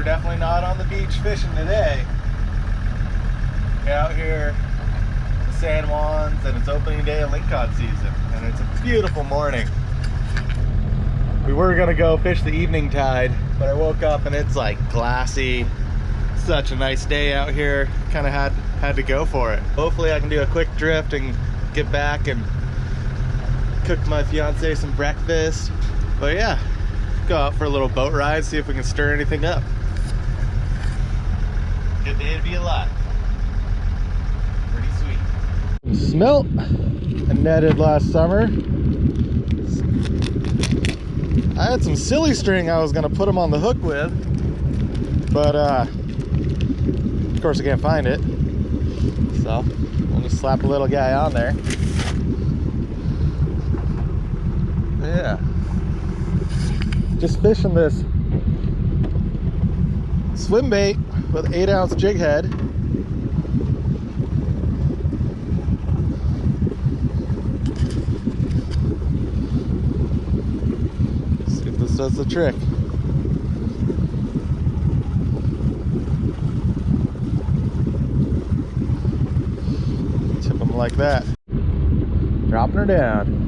definitely not on the beach fishing today. We're out here in San Juan's and it's opening day of lingcod season, and it's a beautiful morning. We were gonna go fish the evening tide, but I woke up and it's like glassy. Such a nice day out here. Kind of had to go for it. Hopefully I can do a quick drift and get back and cook my fiance some breakfast. But yeah, go out for a little boat ride, see if we can stir anything up. Good day to be alive. Pretty sweet. Smelt and netted last summer. I had some silly string I was gonna put them on the hook with, but of course I can't find it. So we'll just slap a little guy on there. Yeah. Just fishing this swim bait with an 8-ounce jig head. See if this does the trick. Tip them like that. Dropping her down.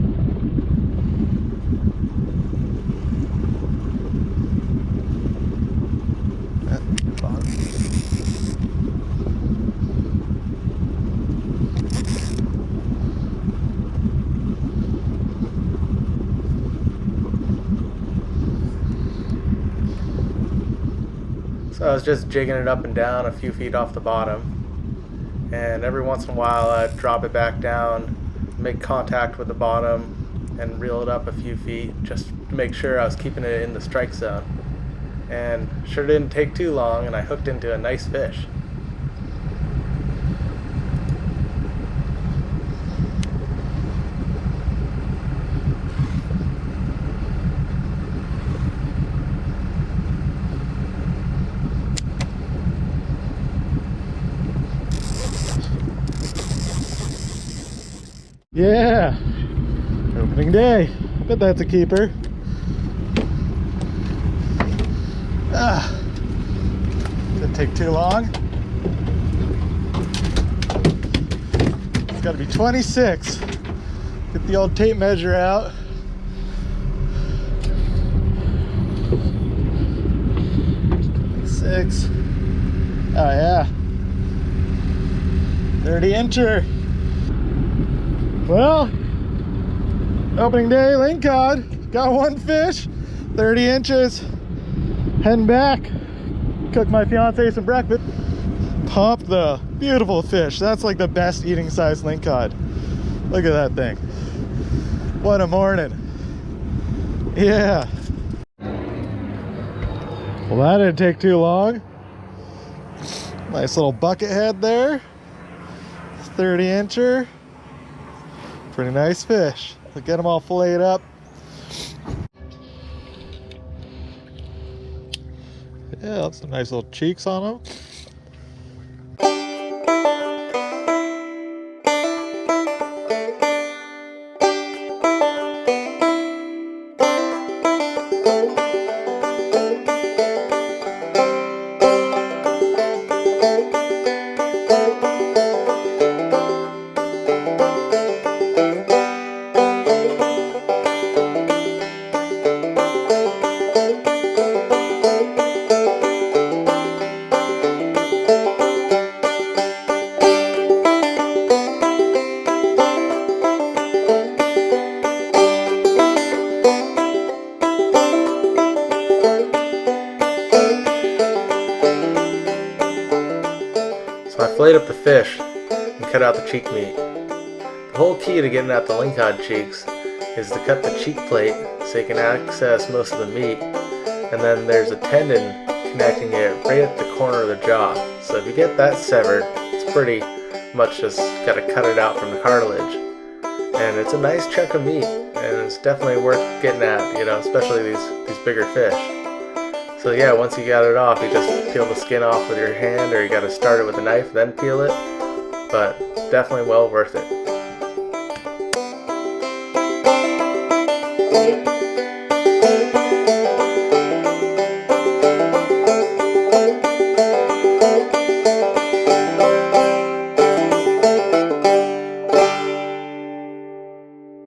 So I was just jigging it up and down a few feet off the bottom, and every once in a while I'd drop it back down, make contact with the bottom, and reel it up a few feet just to make sure I was keeping it in the strike zone. And sure didn't take too long, and I hooked into a nice fish. Yeah, opening day. Bet that's a keeper. Didn't take too long. It's got to be 26. Get the old tape measure out. Six. Oh yeah. 30-incher. Well, opening day lingcod, got one fish, 30 inches, heading back, cook my fiance some breakfast, pop the beautiful fish. That's like the best eating size lingcod. Look at that thing. What a morning. Yeah. Well, that didn't take too long. Nice little bucket head there, 30-incher. Pretty nice fish. We'll get them all filleted up. Yeah, that's some nice little cheeks on them. So I filleted up the fish and cut out the cheek meat. The whole key to getting out the lingcod cheeks is to cut the cheek plate so you can access most of the meat, and then there's a tendon connecting it right at the corner of the jaw. So if you get that severed, it's pretty much just got to cut it out from the cartilage. And it's a nice chunk of meat, and it's definitely worth getting at, you know, especially these bigger fish. So yeah, once you got it off, you just peel the skin off with your hand, or you got to start it with a knife, then peel it. But definitely well worth it.